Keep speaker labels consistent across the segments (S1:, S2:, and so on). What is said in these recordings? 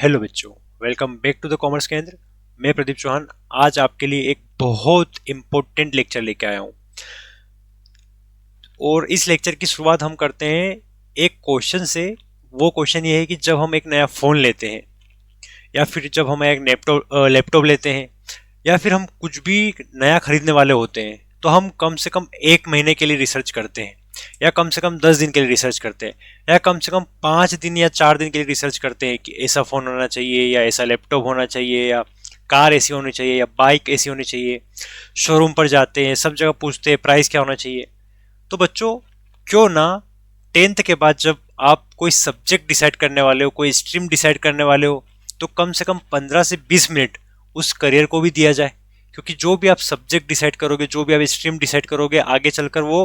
S1: Hello बच्चों, welcome back to the commerce केंद्र। मैं प्रदीप चौहान आज आपके लिए एक बहुत इम्पोर्टेंट लेक्चर लेके आया हूँ। और इस लेक्चर की शुरुआत हम करते हैं एक क्वेश्चन से। वो क्वेश्चन ये है कि जब हम एक नया फ़ोन लेते हैं या फिर जब हम एक लैपटॉप लेते हैं या फिर हम कुछ भी नया खरीदने वाले होते हैं, तो हम कम से कम 1 महीने के लिए रिसर्च करते हैं, या कम से कम 10 दिन के लिए रिसर्च करते हैं, या कम से कम 5 दिन या 4 दिन के लिए रिसर्च करते हैं कि ऐसा फ़ोन होना चाहिए या ऐसा लैपटॉप होना चाहिए या कार ऐसी होनी चाहिए या बाइक ऐसी होनी चाहिए। शोरूम पर जाते हैं, सब जगह पूछते हैं प्राइस क्या होना चाहिए। तो बच्चों, क्यों ना 10th के बाद जब आप कोई सब्जेक्ट डिसाइड करने वाले हो, कोई स्ट्रीम डिसाइड करने वाले हो, तो कम से कम 15 से 20 मिनट उस करियर को भी दिया जाए। क्योंकि जो भी आप सब्जेक्ट डिसाइड करोगे, जो भी आप स्ट्रीम डिसाइड करोगे, आगे चलकर वो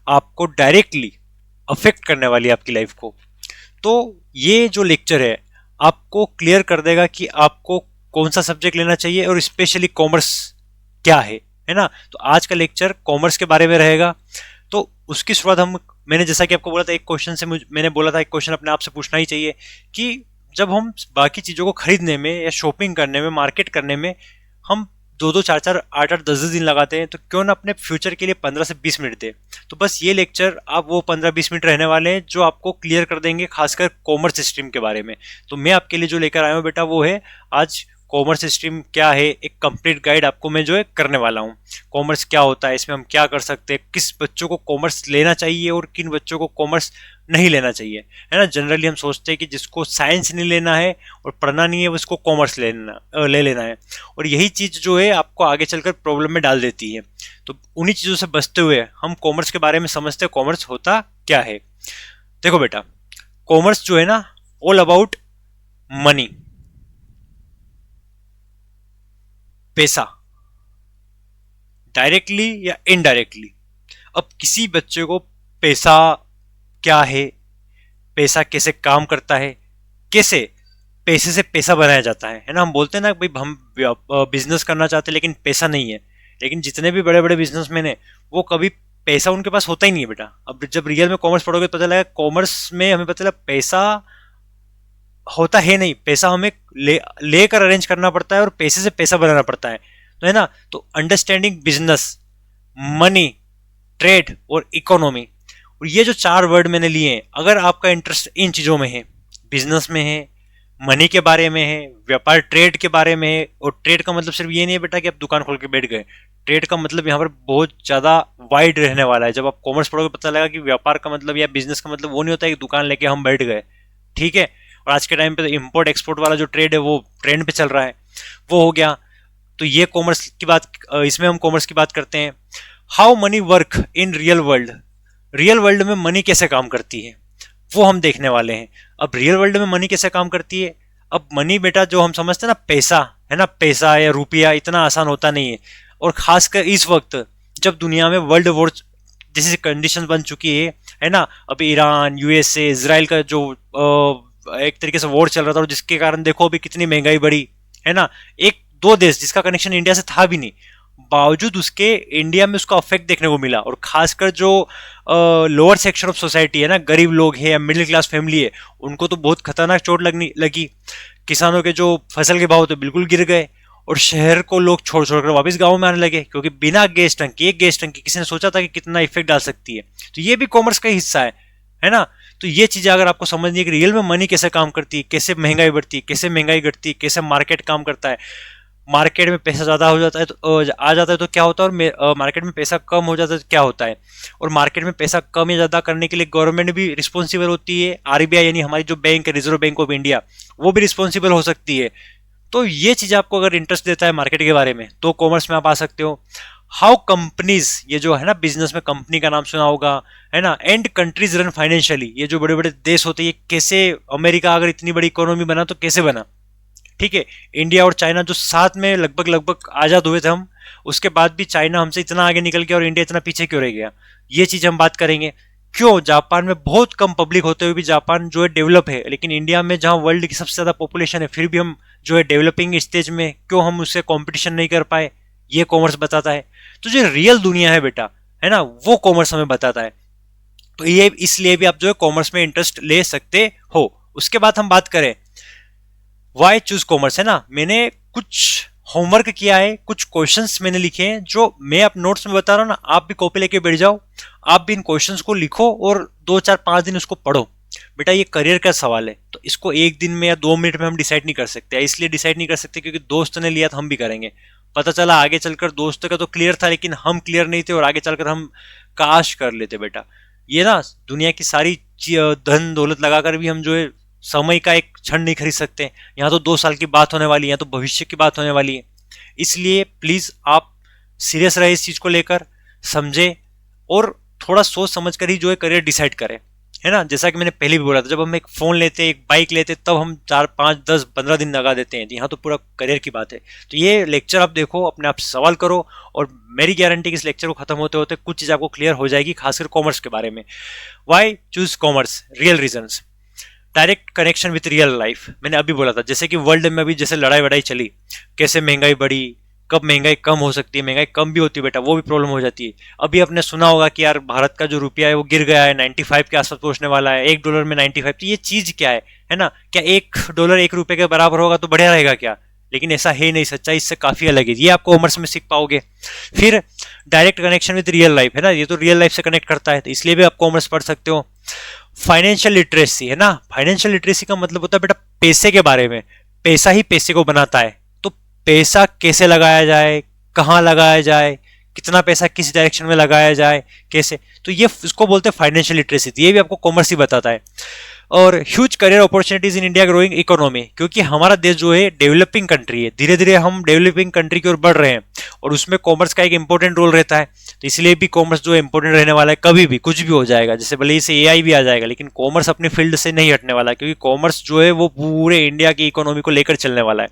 S1: आपको डायरेक्टली अफेक्ट करने वाली है आपकी लाइफ को। तो ये जो लेक्चर है आपको क्लियर कर देगा कि आपको कौन सा सब्जेक्ट लेना चाहिए और स्पेशली कॉमर्स क्या है ना। तो आज का लेक्चर कॉमर्स के बारे में रहेगा। तो उसकी शुरुआत मैंने जैसा कि आपको बोला था, एक क्वेश्चन से मैंने बोला था एक क्वेश्चन अपने आप से पूछना ही चाहिए कि जब हम बाकी चीज़ों को खरीदने में या शॉपिंग करने में, मार्केट करने में हम 2-2, 4-4, 8-8, 10-10 दिन लगाते हैं, तो क्यों ना अपने फ्यूचर के लिए 15 से 20 मिनट दे। तो बस ये लेक्चर आप वो 15-20 मिनट रहने वाले हैं जो आपको क्लियर कर देंगे, खासकर कॉमर्स स्ट्रीम के बारे में। तो मैं आपके लिए जो लेकर आया हूँ बेटा, वो है आज कॉमर्स स्ट्रीम क्या है, एक कंप्लीट गाइड आपको मैं जो है करने वाला हूँ। कॉमर्स क्या होता है, इसमें हम क्या कर सकते हैं, किस बच्चों को कॉमर्स लेना चाहिए और किन बच्चों को कॉमर्स नहीं लेना चाहिए, है ना। जनरली हम सोचते हैं कि जिसको साइंस नहीं लेना है और पढ़ना नहीं है, उसको कॉमर्स ले लेना है। और यही चीज़ जो है आपको आगे चलकर प्रॉब्लम में डाल देती है। तो उन्हीं चीज़ों से बचते हुए हम कॉमर्स के बारे में समझते हैं, कॉमर्स होता क्या है। देखो बेटा, कॉमर्स जो है ना, ऑल अबाउट मनी, पैसा, डायरेक्टली या इनडायरेक्टली। अब किसी बच्चे को पैसा क्या है, पैसा कैसे काम करता है, कैसे पैसे से पैसा बनाया जाता है ना। हम बोलते हैं ना भाई, हम बिजनेस करना चाहते हैं लेकिन पैसा नहीं है। लेकिन जितने भी बड़े बड़े बिजनेसमैन हैं, वो कभी पैसा उनके पास होता ही नहीं है बेटा। अब जब रियल में कॉमर्स पढ़ोगे तो पता लगा, कॉमर्स में हमें पता लगा पैसा होता है नहीं। पैसा हमें लेकर अरेंज करना पड़ता है और पैसे से पैसा बनाना पड़ता है, तो है ना। तो अंडरस्टैंडिंग बिजनेस, मनी, ट्रेड और इकोनॉमी, और ये जो 4 वर्ड मैंने लिए हैं, अगर आपका इंटरेस्ट इन चीज़ों में है, बिजनेस में है, मनी के बारे में है, व्यापार ट्रेड के बारे में है। और ट्रेड का मतलब सिर्फ ये नहीं है बेटा कि आप दुकान खोल के बैठ गए। ट्रेड का मतलब यहाँ पर बहुत ज़्यादा वाइड रहने वाला है। जब आप कॉमर्स पढ़ोगे पता लगा कि व्यापार का मतलब या बिजनेस का मतलब वो नहीं होता है कि दुकान लेके हम बैठ गए, ठीक है। और आज के टाइम पे तो इम्पोर्ट एक्सपोर्ट वाला जो ट्रेड है वो ट्रेंड पे चल रहा है, वो हो गया। तो ये कॉमर्स की बात, इसमें हम कॉमर्स की बात करते हैं। How many work in real world, real world में मनी कैसे काम करती है, वो हम देखने वाले हैं। अब रियल वर्ल्ड में मनी कैसे काम करती है, अब मनी बेटा जो हम समझते हैं ना, पैसा है ना, पैसा या रुपया इतना आसान होता नहीं है। और खासकर इस वक्त जब दुनिया में वर्ल्ड वॉर जैसी कंडीशन बन चुकी है ना। अभी ईरान, यूएसए, इसराइल का जो एक तरीके से वॉर चल रहा था, और जिसके कारण देखो अभी कितनी महंगाई बढ़ी, है ना। एक दो देश जिसका कनेक्शन इंडिया से था भी नहीं, बावजूद उसके इंडिया में उसका इफेक्ट देखने को मिला। और खासकर जो लोअर सेक्शन ऑफ सोसाइटी है ना, गरीब लोग हैं या मिडिल क्लास फैमिली है, उनको तो बहुत खतरनाक चोट लगनी लगी। किसानों के जो फसल के भाव तो बिल्कुल गिर गए, और शहर को लोग छोड़ छोड़ कर वापस गाँव में आने लगे, क्योंकि बिना गैस टंकी, एक गैस टंकी किसी ने सोचा था कि कितना इफेक्ट डाल सकती है। तो ये भी कॉमर्स का ही हिस्सा है ना। तो ये चीजें अगर आपको समझनी है कि रियल में मनी कैसे काम करती है, कैसे महंगाई बढ़ती है, कैसे महंगाई घटती है, कैसे मार्केट काम करता है, मार्केट में पैसा ज़्यादा हो जाता है तो आ जाता है तो क्या होता है, और मार्केट में पैसा कम हो जाता है तो क्या होता है। और मार्केट में पैसा कम या ज़्यादा करने के लिए गवर्नमेंट भी रिस्पॉन्सिबल होती है। आरबीआई यानी हमारी जो बैंक है, रिजर्व बैंक ऑफ इंडिया, वो भी रिस्पॉन्सिबल हो सकती है। तो ये चीज़ आपको अगर इंटरेस्ट देता है मार्केट के बारे में, तो कॉमर्स में आप आ सकते हो। हाउ कंपनीज, ये जो है ना, बिजनेस में कंपनी का नाम सुना होगा, है ना। एंड कंट्रीज रन फाइनेंशियली, ये जो बड़े बड़े देश होते हैं, ये कैसे, अमेरिका अगर इतनी बड़ी इकोनॉमी बना तो कैसे बना, ठीक है। इंडिया और चाइना जो साथ में लगभग लगभग आज़ाद हुए थे हम, उसके बाद भी चाइना हमसे इतना आगे निकल गया और इंडिया इतना पीछे क्यों रह गया, ये चीज़ हम बात करेंगे। क्यों जापान में बहुत कम पब्लिक होते हुए भी जापान जो है डेवलप है, लेकिन इंडिया में जहाँ वर्ल्ड की सबसे ज़्यादा पॉपुलेशन है, फिर भी हम जो है डेवलपिंग स्टेज में क्यों हम उससे कॉम्पिटिशन नहीं कर पाए, ये कॉमर्स बताता है। तो जो रियल दुनिया है बेटा, है ना, वो कॉमर्स हमें बताता है। तो ये इसलिए भी आप जो है कॉमर्स में इंटरेस्ट ले सकते हो। उसके बाद हम बात करें वाई चूज कॉमर्स, है ना। मैंने कुछ होमवर्क किया है, कुछ क्वेश्चंस मैंने लिखे हैं जो मैं आप नोट्स में बता रहा हूँ ना, आप भी कॉपी लेके बैठ जाओ, आप भी इन क्वेश्चंस को लिखो और 2 4 5 दिन उसको पढ़ो। बेटा ये करियर का सवाल है, तो इसको एक दिन में या 2 मिनट में हम डिसाइड नहीं कर सकते। इसलिए डिसाइड नहीं कर सकते क्योंकि दोस्त ने लिया तो हम भी करेंगे। पता चला आगे चलकर दोस्त का तो क्लियर था लेकिन हम क्लियर नहीं थे, और आगे चलकर हम काश कर लेते। बेटा ये ना दुनिया की सारी धन दौलत लगाकर भी हम जो है समय का एक क्षण नहीं खरीद सकते। यहाँ तो 2 साल की बात होने वाली है, यहाँ तो भविष्य की बात होने वाली है। इसलिए प्लीज आप सीरियस रहे इस चीज को लेकर, समझे और थोड़ा सोच समझ कर ही जो है करियर डिसाइड करें, है ना। जैसा कि मैंने पहले भी बोला था, जब हम एक फोन लेते हैं, एक बाइक लेते हैं, तब हम 4 5 10 15 दिन लगा देते हैं। यहाँ तो पूरा करियर की बात है। तो ये लेक्चर आप देखो, अपने आप से सवाल करो, और मेरी गारंटी कि इस लेक्चर को खत्म होते होते कुछ चीज आपको क्लियर हो जाएगी, खासकर कॉमर्स के बारे में। Why choose commerce, real reasons, direct connection with real life. मैंने अभी बोला था जैसे कि वर्ल्ड में अभी जैसे लड़ाई वड़ाई चली, कैसे महंगाई बढ़ी, कब महंगाई कम हो सकती है, महंगाई कम भी होती है बेटा, वो भी प्रॉब्लम हो जाती है। अभी आपने सुना होगा कि यार भारत का जो रुपया है वो गिर गया है, 95 के आसपास पहुंचने वाला है, $1 में 95। तो ये चीज क्या है ना। क्या $1 1 रुपये के बराबर होगा तो बढ़िया रहेगा क्या? लेकिन ऐसा है नहीं, सच्चाई इससे काफी अलग है। ये आप कॉमर्स में सीख पाओगे। फिर direct connection with real life, है ना, ये तो रियल लाइफ से कनेक्ट करता है, तो इसलिए भी आप कॉमर्स पढ़ सकते हो। फाइनेंशियल लिटरेसी, है ना, फाइनेंशियल लिटरेसी का मतलब होता है बेटा पैसे के बारे में। पैसा ही पैसे को बनाता है, तो पैसा कैसे लगाया जाए, कहाँ लगाया जाए, कितना पैसा किस डायरेक्शन में लगाया जाए, कैसे, तो ये इसको बोलते हैं फाइनेंशियल लिटरेसी। ये भी आपको कॉमर्स ही बताता है। और huge career opportunities in India growing economy, क्योंकि हमारा देश जो है डेवलपिंग कंट्री है, धीरे धीरे हम डेवलपिंग कंट्री की ओर बढ़ रहे हैं, और उसमें कॉमर्स का एक इंपॉर्टेंट रोल रहता है। तो इसलिए भी कॉमर्स जो है इंपॉर्टेंट रहने वाला है। कभी भी कुछ भी हो जाएगा, जैसे भले इसे एआई भी आ जाएगा, लेकिन कॉमर्स अपने फील्ड से नहीं हटने वाला, क्योंकि कॉमर्स जो है वो पूरे इंडिया की इकोनॉमी को लेकर चलने वाला है।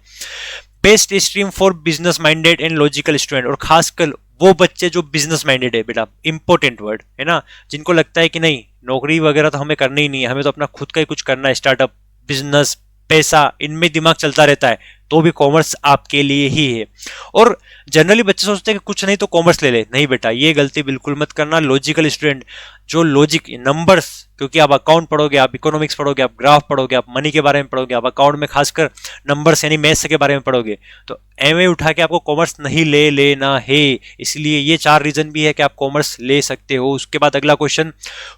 S1: Best stream for business minded and logical student, और खासकर वो बच्चे जो बिजनेस माइंडेड है बेटा, इंपॉर्टेंट वर्ड है ना, जिनको लगता है कि नहीं नौकरी वगैरह तो हमें करनी ही नहीं है, हमें तो अपना खुद का ही कुछ करना है, स्टार्टअप, बिजनेस, पैसा, इनमें दिमाग चलता रहता है, तो भी कॉमर्स आपके लिए ही है। और जनरली बच्चे सोचते हैं कि कुछ नहीं तो कॉमर्स ले ले, नहीं बेटा ये गलती बिल्कुल मत करना। लॉजिकल स्टूडेंट, जो लॉजिक, नंबर्स, क्योंकि आप अकाउंट पढ़ोगे, आप इकोनॉमिक्स पढ़ोगे, आप ग्राफ पढ़ोगे, आप मनी के बारे में पढ़ोगे, आप अकाउंट में खासकर नंबर्स यानी मैथ्स के बारे में पढ़ोगे, तो एमए उठा के आपको कॉमर्स नहीं ले लेना है। इसलिए ये 4 रीजन भी है कि आप कॉमर्स ले सकते हो। उसके बाद अगला question,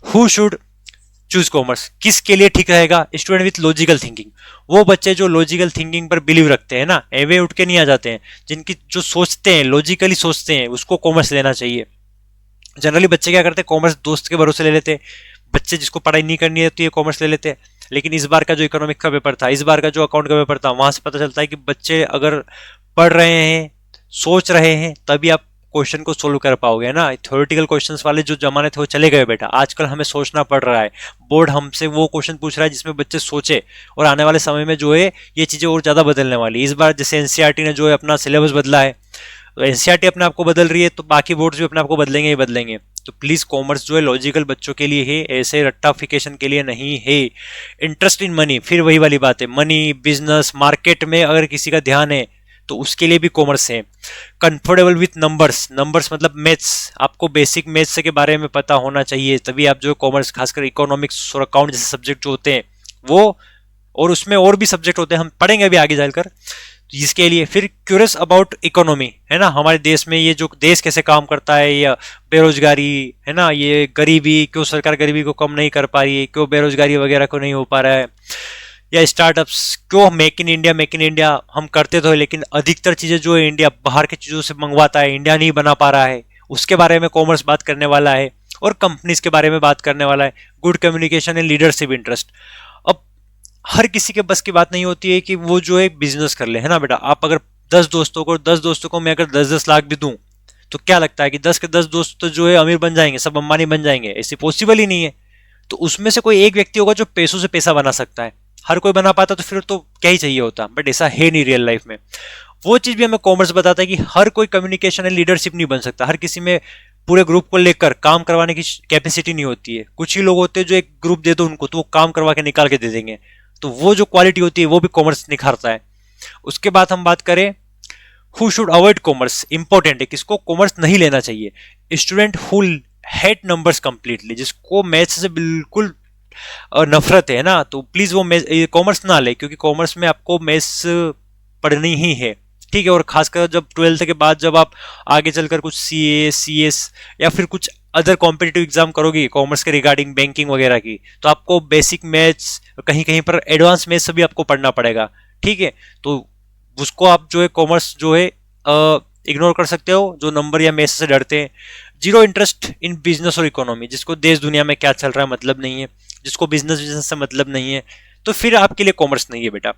S1: who should choose commerce, किसके लिए ठीक रहेगा? स्टूडेंट विथ लॉजिकल थिंकिंग, वो बच्चे जो लॉजिकल थिंकिंग पर बिलीव रखते हैं ना, एवे उठ के नहीं आ जाते हैं, जिनकी जो सोचते हैं लॉजिकली सोचते हैं, उसको कॉमर्स लेना चाहिए। जनरली बच्चे क्या करते हैं, कॉमर्स दोस्त के भरोसे ले लेते हैं। बच्चे जिसको पढ़ाई नहीं करनी है तो ये कॉमर्स ले लेते हैं। लेकिन इस बार का जो इकोनॉमिक का पेपर था, इस बार का जो अकाउंट का पेपर था, वहां से पता चलता है कि बच्चे अगर पढ़ रहे हैं, सोच रहे हैं, तभी आप क्वेश्चन को सोल्व कर पाओगे ना। थ्योरेटिकल क्वेश्चंस वाले जो जमाने थे वो चले गए बेटा, आजकल हमें सोचना पड़ रहा है। बोर्ड हमसे वो क्वेश्चन पूछ रहा है जिसमें बच्चे सोचे, और आने वाले समय में जो है ये चीजें और ज्यादा बदलने वाली। इस बार जैसे एनसीईआरटी ने जो है अपना सिलेबस बदला है, तो एनसीईआरटी अपने आप को बदल रही है, तो बाकी बोर्ड्स भी अपने आप को बदलेंगे ही बदलेंगे। तो प्लीज कॉमर्स जो है लॉजिकल बच्चों के लिए है, ऐसे रट्टाफिकेशन के लिए नहीं है। इंटरेस्ट इन मनी, फिर वही वाली बात है, मनी, बिजनेस, मार्केट में अगर किसी का ध्यान है तो उसके लिए भी कॉमर्स है। कंफर्टेबल विथ नंबर्स, नंबर्स मतलब मैथ्स, आपको बेसिक मैथ्स के बारे में पता होना चाहिए, तभी आप जो कॉमर्स, खासकर इकोनॉमिक्स और अकाउंट जैसे सब्जेक्ट जो होते हैं वो, और उसमें और भी सब्जेक्ट होते हैं, हम पढ़ेंगे अभी आगे जाकर, जिसके लिए। फिर क्यूरियस अबाउट इकोनॉमी, है ना, हमारे देश में ये जो देश कैसे काम करता है, या बेरोजगारी, है ना, ये गरीबी, क्यों सरकार गरीबी को कम नहीं कर पा रही है, क्यों बेरोजगारी वगैरह को नहीं हो पा रहा है, या स्टार्टअप्स, क्यों मेक इन इंडिया हम करते तो है, लेकिन अधिकतर चीजें जो है इंडिया बाहर की चीजों से मंगवाता है, इंडिया नहीं बना पा रहा है, उसके बारे में कॉमर्स बात करने वाला है। और कंपनीज के बारे में बात करने वाला है। Good communication and leadership interest, अब हर किसी के बस की बात नहीं होती है कि वो जो एक बिजनेस कर ले, है ना बेटा। आप अगर 10 दोस्तों को मैं अगर 10-10 लाख भी दूं, तो क्या लगता है कि 10 के 10 दोस्त तो जो है अमीर बन जाएंगे, सब अंबानी बन जाएंगे? ऐसी पॉसिबल ही नहीं है। तो उसमें से कोई एक व्यक्ति होगा जो पैसों से पैसा बना सकता है। हर कोई बना पाता तो फिर तो क्या ही चाहिए होता, बट ऐसा है नहीं रियल लाइफ में। वो चीज भी हमें कॉमर्स बताता है कि हर कोई कम्युनिकेशन एंड लीडरशिप नहीं बन सकता, हर किसी में पूरे ग्रुप को लेकर काम करवाने की कैपेसिटी नहीं होती है। कुछ ही लोग होते हैं जो एक ग्रुप दे दो उनको तो वो काम करवा के निकाल के दे देंगे, तो वो जो क्वालिटी होती है वो भी कॉमर्स निखारता है। उसके बाद हम बात करें who should avoid commerce, important है, किसको कॉमर्स नहीं लेना चाहिए? Student who hate numbers completely, जिसको मैथ्स से बिल्कुल नफरत है ना, तो प्लीज वो कॉमर्स ना ले, क्योंकि कॉमर्स में आपको मैथ्स पढ़नी ही है। ठीक है, और खासकर जब 12th के बाद जब आप आगे चलकर कुछ सीए, सीएस या फिर कुछ अदर कॉम्पिटिटिव एग्जाम करोगे कॉमर्स के रिगार्डिंग बैंकिंग वगैरह की, तो आपको बेसिक मैथ्स, कहीं कहीं पर एडवांस मैथ्स भी आपको पढ़ना पड़ेगा। ठीक है, तो उसको आप जो है कॉमर्स जो है इग्नोर कर सकते हो, जो नंबर या मैथ्स से डरते हैं। जीरो इंटरेस्ट इन बिजनेस और इकोनॉमी, जिसको देश दुनिया में क्या चल रहा है मतलब नहीं है, जिसको बिजनेस बिजनेस से मतलब नहीं है, तो फिर आपके लिए कॉमर्स नहीं है बेटा,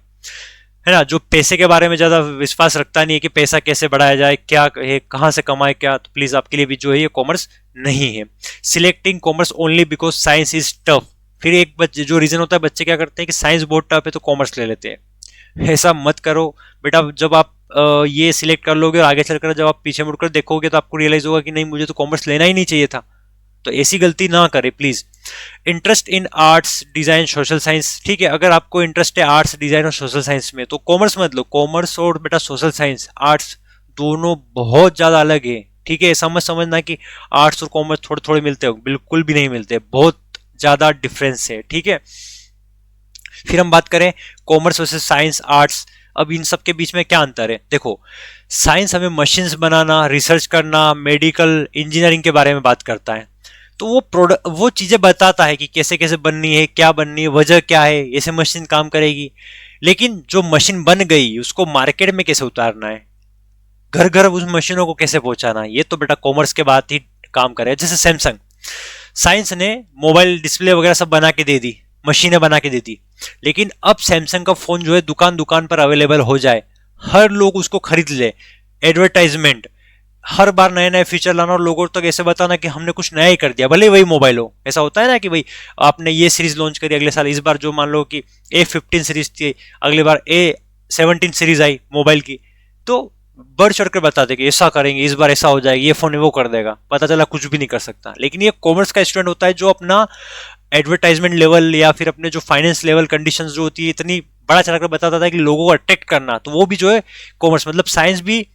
S1: है ना। जो पैसे के बारे में ज्यादा विश्वास रखता नहीं है कि पैसा कैसे बढ़ाया जाए, क्या है, कहाँ से कमाए क्या, तो प्लीज आपके लिए भी जो है ये कॉमर्स नहीं है। Selecting commerce only because science is tough, फिर एक बच्चे जो रीजन होता है, बच्चे क्या करते हैं कि साइंस बहुत टफ है तो कॉमर्स ले लेते हैं। ऐसा मत करो बेटा, जब आप ये सिलेक्ट कर लोगे और आगे चलकर जब आप पीछे मुड़कर देखोगे तो आपको रियलाइज होगा कि नहीं, मुझे तो कॉमर्स लेना ही नहीं चाहिए था। तो ऐसी गलती ना करें please. Interest in arts, design, social science, ठीक है, अगर आपको इंटरेस्ट है आर्ट्स, डिजाइन और सोशल साइंस में तो कॉमर्स मत लो। कॉमर्स और बेटा सोशल साइंस, आर्ट्स दोनों बहुत ज्यादा अलग है। ठीक है, समझना कि आर्ट्स और कॉमर्स थोड़े थोड़े मिलते हो, बिल्कुल भी नहीं मिलते, बहुत ज्यादा डिफरेंस है। ठीक है, फिर हम बात करें कॉमर्स वर्सेस साइंस, आर्ट्स। अब इन सब के बीच में क्या अंतर है, देखो साइंस हमें मशीन्स बनाना, रिसर्च करना, मेडिकल इंजीनियरिंग के बारे में बात करता है, तो वो प्रोडक्ट, वो चीजें बताता है कि कैसे कैसे बननी है, क्या बननी है, वजह क्या है, ऐसे मशीन काम करेगी। लेकिन जो मशीन बन गई उसको मार्केट में कैसे उतारना है, घर घर उस मशीनों को कैसे पहुंचाना है, ये तो बेटा कॉमर्स के बाद ही काम करे। जैसे सैमसंग, साइंस ने मोबाइल डिस्प्ले वगैरह सब बना के दे दी, मशीनें बना के दे दी, लेकिन अब सैमसंग का फोन जो है दुकान दुकान पर अवेलेबल हो जाए, हर लोग उसको खरीद ले, एडवर्टाइजमेंट, हर बार नए नए फीचर लाना और लोगों तक ऐसे बताना कि हमने कुछ नया ही कर दिया, भले वही मोबाइल हो। ऐसा होता है ना कि भाई आपने ये सीरीज लॉन्च करी अगले साल, इस बार जो मान लो कि A15 सीरीज थी, अगली बार A17 सीरीज आई मोबाइल की, तो बढ़ चढ़कर बताते कि ऐसा करेंगे, इस बार ऐसा हो जाएगा, ये फोन है वो कर देगा, पता चला कुछ भी नहीं कर सकता। लेकिन ये कॉमर्स का स्टूडेंट होता है जो अपना एडवर्टाइजमेंट लेवल या फिर अपने जो फाइनेंस लेवल कंडीशंस जो होती है इतनी बड़ा चढ़कर बताता था कि लोगों को अट्रैक्ट करना, तो वो भी जो है कॉमर्स, मतलब साइंस भी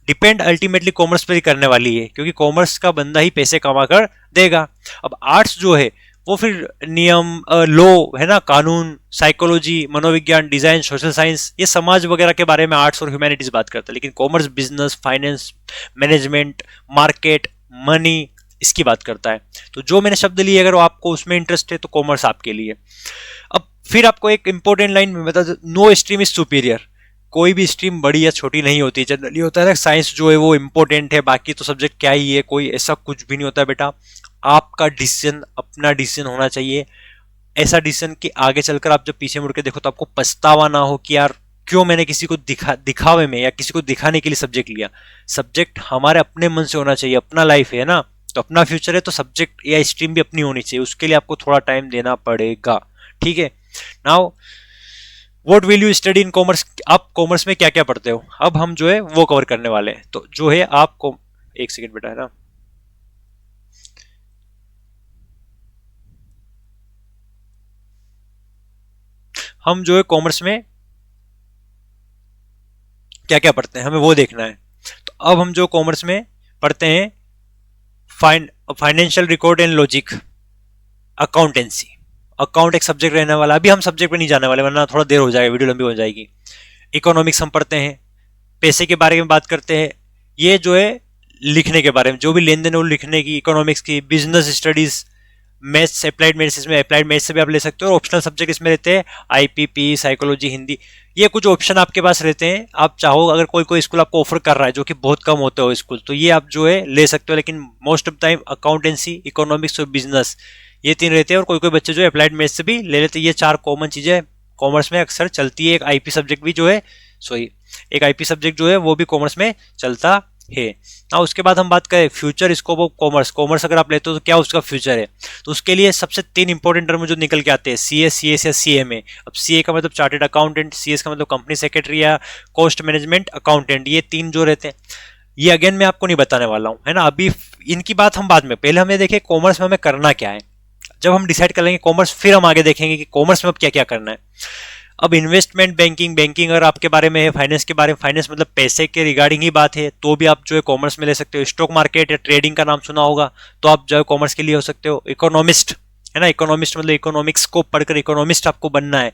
S1: डिपेंड अल्टीमेटली कॉमर्स पर ही करने वाली है, क्योंकि कॉमर्स का बंदा ही पैसे कमा कर देगा। अब आर्ट्स जो है वो फिर नियम, लॉ, है ना, कानून, साइकोलॉजी, मनोविज्ञान, डिजाइन, सोशल साइंस, ये समाज वगैरह के बारे में आर्ट्स और ह्यूमैनिटीज बात करता है। लेकिन commerce business, finance, management, market, money, इसकी बात करता है। तो जो मैंने शब्द लिए, अगर आपको उसमें इंटरेस्ट है तो कॉमर्स आपके लिए। अब फिर आपको एक इंपॉर्टेंट लाइन में बता, नो स्ट्रीम इज सुपीरियर, कोई भी स्ट्रीम बड़ी या छोटी नहीं होती। जनरली होता है ना साइंस जो है वो इंपॉर्टेंट है, बाकी तो सब्जेक्ट क्या ही है, कोई ऐसा कुछ भी नहीं होता बेटा। आपका डिसीजन अपना डिसीजन होना चाहिए, ऐसा डिसीजन कि आगे चलकर आप जब पीछे मुड़ के देखो तो आपको पछतावा ना हो कि यार क्यों मैंने किसी को दिखावे में या किसी को दिखाने के लिए सब्जेक्ट लिया। सब्जेक्ट हमारे अपने मन से होना चाहिए, अपना लाइफ है ना, तो अपना फ्यूचर है, तो सब्जेक्ट या स्ट्रीम भी अपनी होनी चाहिए, उसके लिए आपको थोड़ा टाइम देना पड़ेगा। ठीक है, now what will you study in commerce, आप कॉमर्स में क्या क्या पढ़ते हो, अब हम जो है वो कवर करने वाले हैं। तो जो है आपको एक सेकेंड बेटा, है ना, हम जो है कॉमर्स में क्या क्या पढ़ते हैं हमें वो देखना है। तो अब हम जो कॉमर्स में पढ़ते हैं, financial record and logic, accountancy, account एक सब्जेक्ट रहने वाला, अभी हम सब्जेक्ट पे नहीं जाने वाले वरना थोड़ा देर हो जाएगा, वीडियो लंबी हो जाएगी। इकोनॉमिक्स हम पढ़ते हैं, पैसे के बारे में बात करते हैं, ये जो है लिखने के बारे में, जो भी लेन देन है वो लिखने की, इकोनॉमिक्स की, business studies, maths, applied maths, इसमें अप्लाइड मैथ्स से भी आप ले सकते हो, और ऑप्शनल सब्जेक्ट इसमें रहते हैं आईपीपी, साइकोलॉजी, हिंदी, ये कुछ ऑप्शन आपके पास रहते हैं। आप चाहो, अगर कोई कोई स्कूल आपको ऑफर कर रहा है जो कि बहुत कम होते हो स्कूल, तो ये आप जो है ले सकते हो, लेकिन most of time accountancy, economics और बिजनेस, ये तीन रहते हैं। और कोई कोई बच्चे जो है अप्लाइड मैथ्स से भी ले लेते हैं। ये चार कॉमन चीजें कॉमर्स में अक्सर चलती है। एक आईपी सब्जेक्ट भी जो है, एक आईपी सब्जेक्ट जो है वो भी कॉमर्स में चलता है। हाँ, उसके बाद हम बात करें future scope of commerce, commerce अगर आप लेते हो तो क्या उसका फ्यूचर है, तो उसके लिए सबसे तीन इंपॉर्टेंट टर्म जो निकल के आते हैं, सीए, सीएस या सीएमए। अब सीए का मतलब चार्टेड अकाउंटेंट, सीएस का मतलब कंपनी सेक्रेटरी या कॉस्ट मैनेजमेंट अकाउंटेंट, ये तीन जो रहते हैं, ये अगेन मैं आपको नहीं बताने वाला हूँ, है ना, अभी इनकी बात हम बाद में, पहले हमें देखें कॉमर्स में हमें करना क्या है। जब हम डिसाइड कर लेंगे कॉमर्स, फिर हम आगे देखेंगे कि कॉमर्स में अब क्या क्या करना है। अब इन्वेस्टमेंट बैंकिंग, बैंकिंग अगर आपके बारे में है, फाइनेंस के बारे में, फाइनेंस मतलब पैसे के रिगार्डिंग ही बात है, तो भी आप जो है कॉमर्स में ले सकते हो। स्टॉक मार्केट या ट्रेडिंग का नाम सुना होगा, तो आप जो है कॉमर्स के लिए हो सकते हो। इकोनॉमिस्ट, है ना। इकोनॉमिस्ट मतलब इकोनॉमिक्स को पढ़कर इकोनॉमिस्ट आपको बनना है,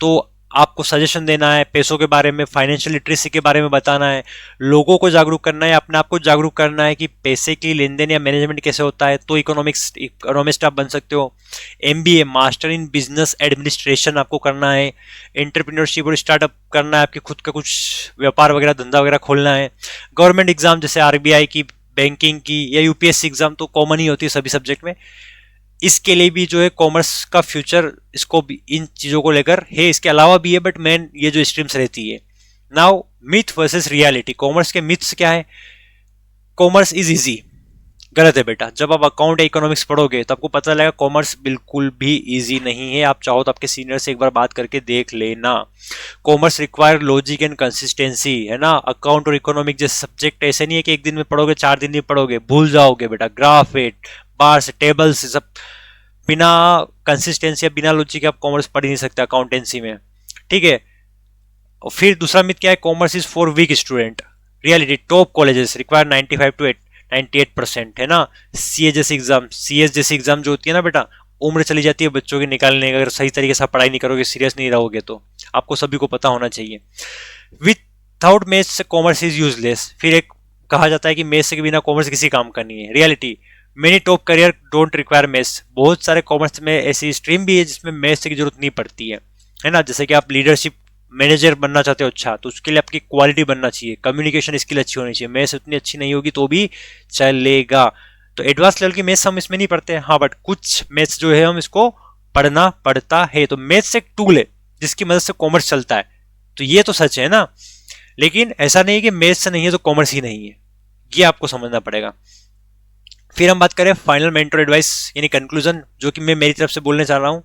S1: तो आपको सजेशन देना है पैसों के बारे में, फाइनेंशियल लिटरेसी के बारे में बताना है, लोगों को जागरूक करना है, अपने आप को जागरूक करना है कि पैसे की लेन देन या मैनेजमेंट कैसे होता है, तो इकोनॉमिस्ट आप बन सकते हो। MBA master in business administration आपको करना है। एंटरप्रेन्योरशिप और स्टार्टअप करना है, आपके खुद का कुछ व्यापार वगैरह धंधा वगैरह खोलना है। गवर्नमेंट एग्जाम जैसे आरबीआई की, बैंकिंग की या यूपीएससी एग्जाम तो कॉमन ही होती है सभी सब्जेक्ट में। इसके लिए भी जो है कॉमर्स का फ्यूचर, इसको भी इन चीजों को लेकर है, इसके अलावा भी है, बट मेन ये जो स्ट्रीम्स रहती है। Now myth versus reality, commerce के मिथ्स क्या है। कॉमर्स इज इजी, गलत है बेटा। जब आप अकाउंट या इकोनॉमिक्स पढ़ोगे तो आपको पता लगेगा कॉमर्स बिल्कुल भी इजी नहीं है। आप चाहो तो आपके सीनियर से एक बार बात करके देख लेना। Commerce require logic and consistency, है ना। अकाउंट और इकोनॉमिक जैसे सब्जेक्ट ऐसे नहीं है कि एक दिन में पढ़ोगे 4 दिन में पढ़ोगे, भूल जाओगे बेटा। ग्राफ है, बार्स, टेबल्स, सब बिना कंसिस्टेंसी या बिना लॉजिक के आप कॉमर्स पढ़ ही नहीं सकते अकाउंटेंसी में, ठीक है। और फिर दूसरा मिथ क्या है, commerce is for weak student. Reality, top colleges require 95 to 98%, है ना। सीएस जैसी एग्जाम जो होती है ना बेटा, उम्र चली जाती है बच्चों की निकालने का, अगर सही तरीके से पढ़ाई नहीं करोगे, सीरियस नहीं रहोगे तो। आपको सभी को पता होना चाहिए। Without maths commerce is useless. फिर एक कहा जाता है कि मैथ्स के बिना कॉमर्स किसी काम का नहीं है। Reality, many top career don't require maths. बहुत सारे कॉमर्स में ऐसी स्ट्रीम भी है जिसमें मैथ्स की जरूरत नहीं पड़ती है ना। जैसे कि आप लीडरशिप मैनेजर बनना चाहते हो, अच्छा, तो उसके लिए आपकी क्वालिटी बनना चाहिए, कम्युनिकेशन स्किल अच्छी होनी चाहिए। मैथ्स उतनी अच्छी नहीं होगी तो भी चलेगा। तो एडवांस लेवल की मैथ्स हम इसमें नहीं पढ़ते हैं, हाँ, बट कुछ मैथ्स जो है हम इसको पढ़ना पड़ता है। तो मैथ्स एक टूल है जिसकी मदद से कॉमर्स चलता है, तो ये तो सच है ना। लेकिन ऐसा नहीं है कि मैथ्स नहीं है तो कॉमर्स ही नहीं है, ये आपको समझना पड़ेगा। फिर हम बात करें फाइनल मेंटर एडवाइस यानी कंक्लूजन, जो कि मैं मेरी तरफ से बोलने चाह रहा हूं।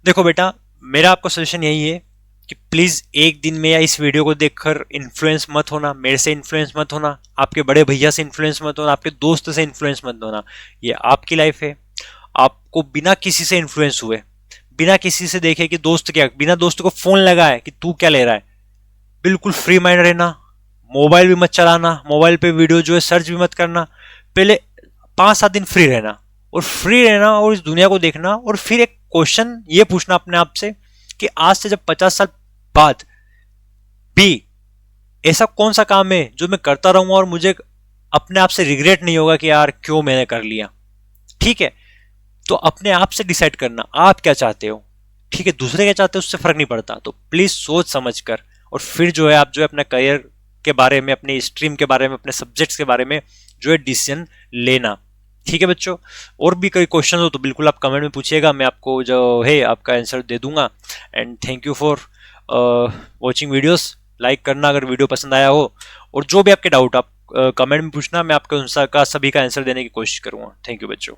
S1: देखो बेटा, मेरा आपको सजेशन यही है कि प्लीज एक दिन में या इस वीडियो को देखकर इन्फ्लुएंस मत होना, मेरे से इन्फ्लुएंस मत होना, आपके बड़े भैया से इन्फ्लुएंस मत होना, आपके दोस्त से इन्फ्लुएंस मत होना। ये आपकी लाइफ है, आपको बिना किसी से इन्फ्लुएंस हुए, बिना किसी से देखे कि दोस्त क्या, बिना दोस्त को फोन लगाए कि तू क्या ले रहा है, बिल्कुल फ्री माइंड रहना। मोबाइल भी मत चलाना, मोबाइल पे वीडियो जो है सर्च भी मत करना। पहले 5-7 दिन फ्री रहना, और फ्री रहना और इस दुनिया को देखना। और फिर एक क्वेश्चन ये पूछना अपने आप से कि आज से जब 50 साल बाद भी ऐसा कौन सा काम है जो मैं करता रहूंगा और मुझे अपने आप से रिग्रेट नहीं होगा कि यार क्यों मैंने कर लिया। ठीक है, तो अपने आप से डिसाइड करना आप क्या चाहते हो, ठीक है। दूसरे क्या चाहते हो उससे फर्क नहीं पड़ता। तो प्लीज सोच समझ कर, और फिर जो है आप जो है अपने करियर के बारे में, अपनी स्ट्रीम के बारे में, अपने सब्जेक्ट्स के बारे में जो है डिसीजन लेना, ठीक है बच्चों। और भी कोई क्वेश्चन हो तो बिल्कुल आप कमेंट में पूछिएगा, मैं आपको जो है आपका आंसर दे दूंगा। And thank you for watching videos. Like करना अगर वीडियो पसंद आया हो, और जो भी आपके डाउट आप कमेंट में पूछना, मैं आपके अनुसार का सभी का आंसर देने की कोशिश करूंगा। थैंक यू बच्चों।